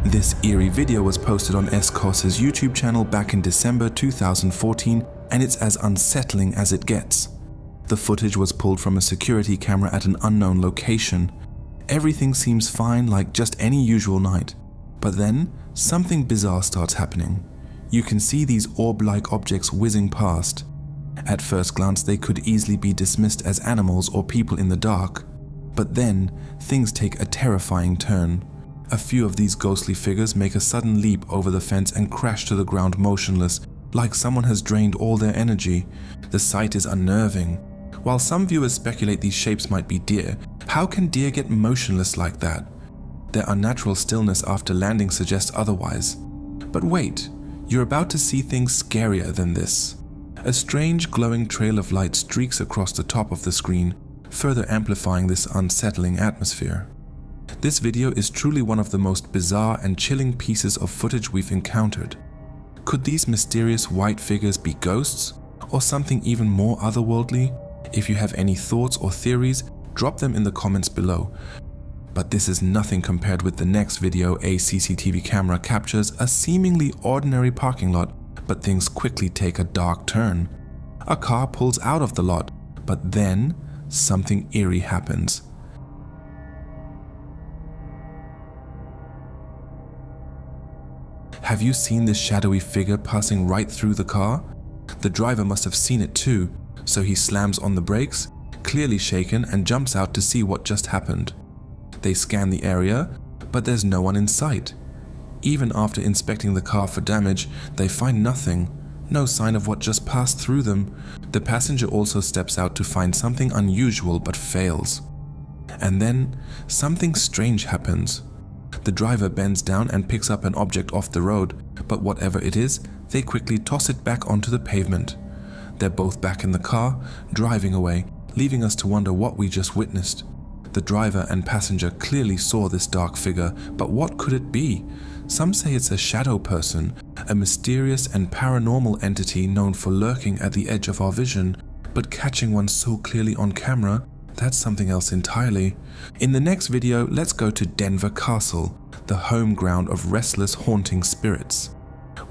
This eerie video was posted on Scariest's YouTube channel back in December 2014, and it's as unsettling as it gets. The footage was pulled from a security camera at an unknown location. Everything seems fine, like just any usual night. But then, something bizarre starts happening. You can see these orb-like objects whizzing past. At first glance, they could easily be dismissed as animals or people in the dark. But then, things take a terrifying turn. A few of these ghostly figures make a sudden leap over the fence and crash to the ground motionless, like someone has drained all their energy. The sight is unnerving. While some viewers speculate these shapes might be deer, how can deer get motionless like that? Their unnatural stillness after landing suggests otherwise. But wait, you're about to see things scarier than this. A strange glowing trail of light streaks across the top of the screen, further amplifying this unsettling atmosphere. This video is truly one of the most bizarre and chilling pieces of footage we've encountered. Could these mysterious white figures be ghosts, or something even more otherworldly? If you have any thoughts or theories, drop them in the comments below. But this is nothing compared with the next video. A CCTV camera captures a seemingly ordinary parking lot, but things quickly take a dark turn. A car pulls out of the lot, but then something eerie happens. Have you seen this shadowy figure passing right through the car? The driver must have seen it too, so he slams on the brakes, clearly shaken, and jumps out to see what just happened. They scan the area, but there's no one in sight. Even after inspecting the car for damage, they find nothing, no sign of what just passed through them. The passenger also steps out to find something unusual but fails. And then, something strange happens. The driver bends down and picks up an object off the road, but whatever it is, they quickly toss it back onto the pavement. They're both back in the car, driving away, leaving us to wonder what we just witnessed. The driver and passenger clearly saw this dark figure, but what could it be? Some say it's a shadow person, a mysterious and paranormal entity known for lurking at the edge of our vision, but catching one so clearly on camera, that's something else entirely. In the next video, let's go to Denver Castle, the home ground of restless haunting spirits.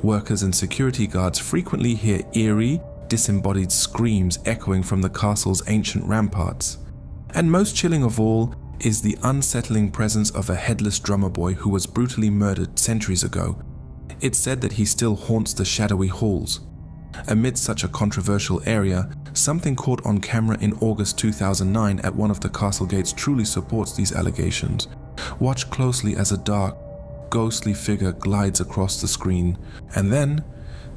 Workers and security guards frequently hear eerie, disembodied screams echoing from the castle's ancient ramparts. And most chilling of all is the unsettling presence of a headless drummer boy who was brutally murdered centuries ago. It's said that he still haunts the shadowy halls. Amid such a controversial area, something caught on camera in August 2009 at one of the castle gates truly supports these allegations. Watch closely as a dark, ghostly figure glides across the screen, and then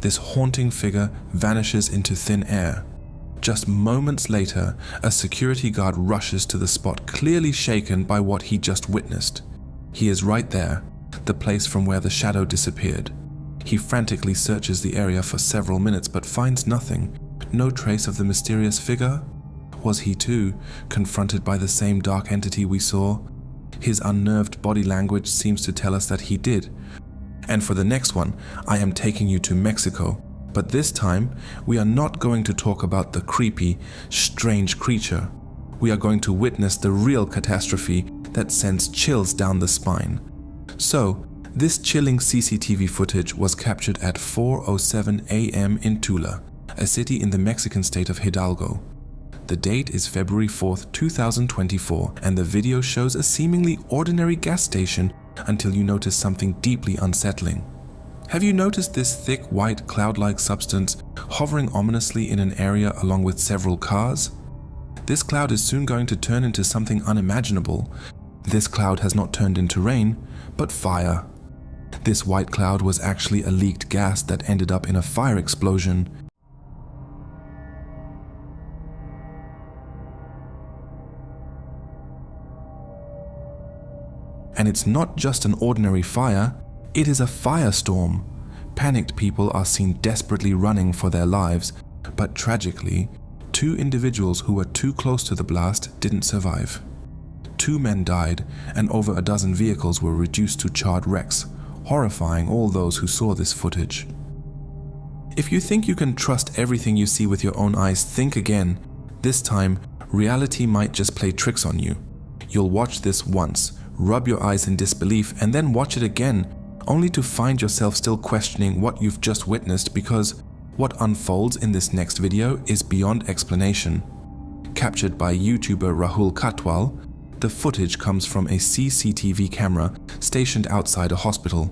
this haunting figure vanishes into thin air. Just moments later, a security guard rushes to the spot, clearly shaken by what he just witnessed. He is right there, the place from where the shadow disappeared. He frantically searches the area for several minutes but finds nothing. No trace of the mysterious figure? Was he too confronted by the same dark entity we saw? His unnerved body language seems to tell us that he did. And for the next one, I am taking you to Mexico. But this time, we are not going to talk about the creepy, strange creature. We are going to witness the real catastrophe that sends chills down the spine. So, this chilling CCTV footage was captured at 4:07 a.m. in Tula, a city in the Mexican state of Hidalgo. The date is February 4th, 2024, and the video shows a seemingly ordinary gas station until you notice something deeply unsettling. Have you noticed this thick white cloud-like substance hovering ominously in an area along with several cars? This cloud is soon going to turn into something unimaginable. This cloud has not turned into rain, but fire. This white cloud was actually a leaked gas that ended up in a fire explosion. And it's not just an ordinary fire, it is a firestorm. Panicked people are seen desperately running for their lives, but tragically, 2 individuals who were too close to the blast didn't survive. 2 men died, and over a dozen vehicles were reduced to charred wrecks, horrifying all those who saw this footage. If you think you can trust everything you see with your own eyes, think again. This time, reality might just play tricks on you. You'll watch this once, rub your eyes in disbelief, and then watch it again, only to find yourself still questioning what you've just witnessed because what unfolds in this next video is beyond explanation. Captured by YouTuber Rahul Katwal, the footage comes from a CCTV camera stationed outside a hospital.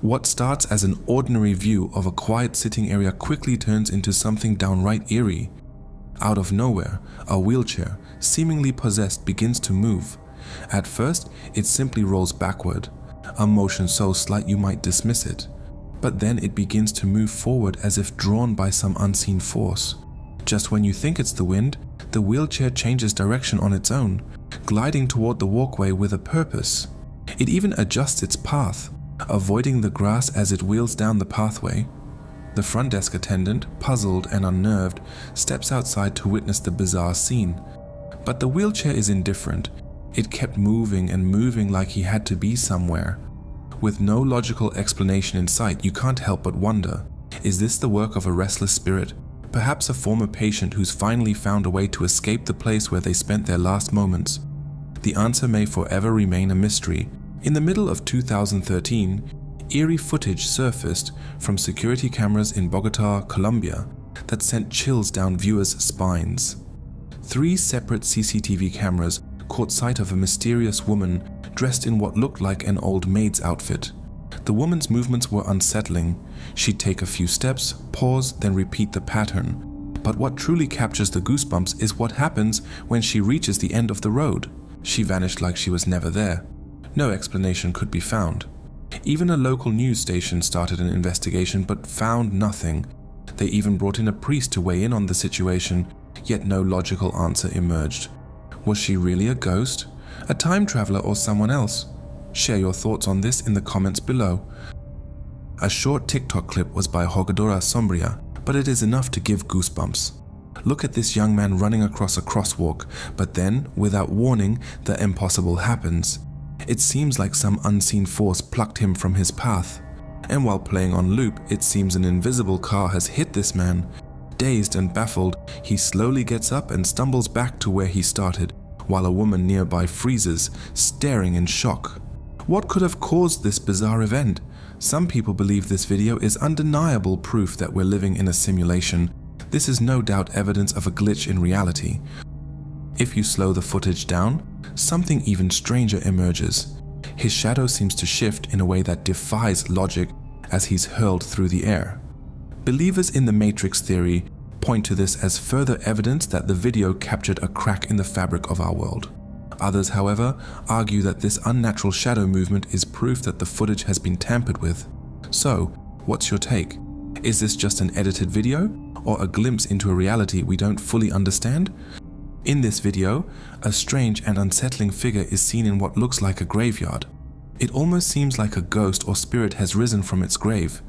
What starts as an ordinary view of a quiet sitting area quickly turns into something downright eerie. Out of nowhere, a wheelchair, seemingly possessed, begins to move. At first, it simply rolls backward, a motion so slight you might dismiss it. But then it begins to move forward as if drawn by some unseen force. Just when you think it's the wind, the wheelchair changes direction on its own, gliding toward the walkway with a purpose. It even adjusts its path, avoiding the grass as it wheels down the pathway. The front desk attendant, puzzled and unnerved, steps outside to witness the bizarre scene. But the wheelchair is indifferent. It kept moving and moving like he had to be somewhere. With no logical explanation in sight, you can't help but wonder, is this the work of a restless spirit? Perhaps a former patient who's finally found a way to escape the place where they spent their last moments? The answer may forever remain a mystery. In the middle of 2013, eerie footage surfaced from security cameras in Bogota, Colombia, that sent chills down viewers' spines. 3 separate CCTV cameras caught sight of a mysterious woman dressed in what looked like an old maid's outfit. The woman's movements were unsettling. She'd take a few steps, pause, then repeat the pattern. But what truly captures the goosebumps is what happens when she reaches the end of the road. She vanished like she was never there. No explanation could be found. Even a local news station started an investigation but found nothing. They even brought in a priest to weigh in on the situation, yet no logical answer emerged. Was she really a ghost, a time traveler, or someone else? Share your thoughts on this in the comments below. A short TikTok clip was by Jogadora Sombria, but it is enough to give goosebumps. Look at this young man running across a crosswalk, but then, without warning, the impossible happens. It seems like some unseen force plucked him from his path. And while playing on loop, it seems an invisible car has hit this man. Dazed and baffled, he slowly gets up and stumbles back to where he started, while a woman nearby freezes, staring in shock. What could have caused this bizarre event? Some people believe this video is undeniable proof that we're living in a simulation. This is no doubt evidence of a glitch in reality. If you slow the footage down, something even stranger emerges. His shadow seems to shift in a way that defies logic as he's hurled through the air. Believers in the Matrix theory point to this as further evidence that the video captured a crack in the fabric of our world. Others, however, argue that this unnatural shadow movement is proof that the footage has been tampered with. So, what's your take? Is this just an edited video, or a glimpse into a reality we don't fully understand? In this video, a strange and unsettling figure is seen in what looks like a graveyard. It almost seems like a ghost or spirit has risen from its grave.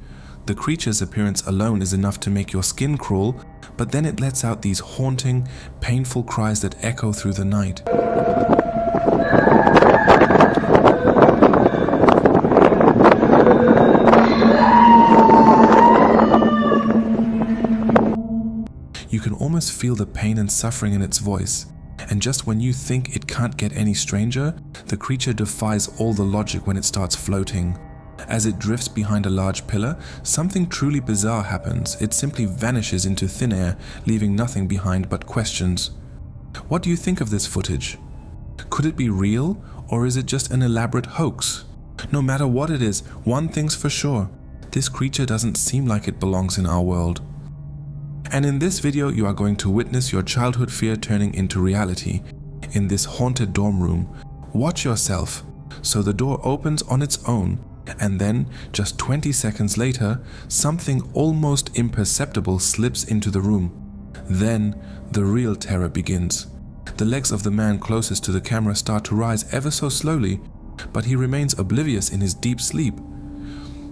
The creature's appearance alone is enough to make your skin crawl, but then it lets out these haunting, painful cries that echo through the night. You can almost feel the pain and suffering in its voice, and just when you think it can't get any stranger, the creature defies all the logic when it starts floating. As it drifts behind a large pillar, something truly bizarre happens. It simply vanishes into thin air, leaving nothing behind but questions. What do you think of this footage? Could it be real, or is it just an elaborate hoax? No matter what it is, one thing's for sure: this creature doesn't seem like it belongs in our world. And in this video, you are going to witness your childhood fear turning into reality. In this haunted dorm room, watch yourself. So the door opens on its own, and then, just 20 seconds later, something almost imperceptible slips into the room. Then, the real terror begins. The legs of the man closest to the camera start to rise ever so slowly, but he remains oblivious in his deep sleep.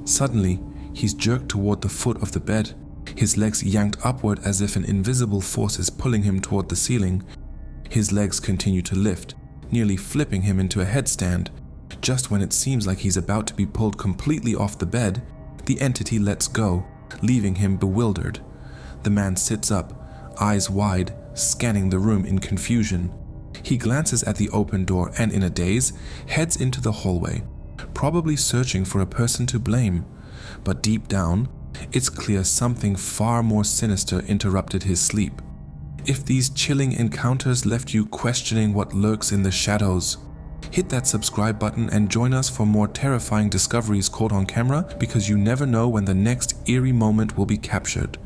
Suddenly, he's jerked toward the foot of the bed, his legs yanked upward as if an invisible force is pulling him toward the ceiling. His legs continue to lift, nearly flipping him into a headstand. Just when it seems like he's about to be pulled completely off the bed, the entity lets go, leaving him bewildered. The man sits up, eyes wide, scanning the room in confusion. He glances at the open door and, in a daze, heads into the hallway. probably searching for a person to blame. But deep down, it's clear something far more sinister interrupted his sleep. If these chilling encounters left you questioning what lurks in the shadows, hit that subscribe button and join us for more terrifying discoveries caught on camera, because you never know when the next eerie moment will be captured.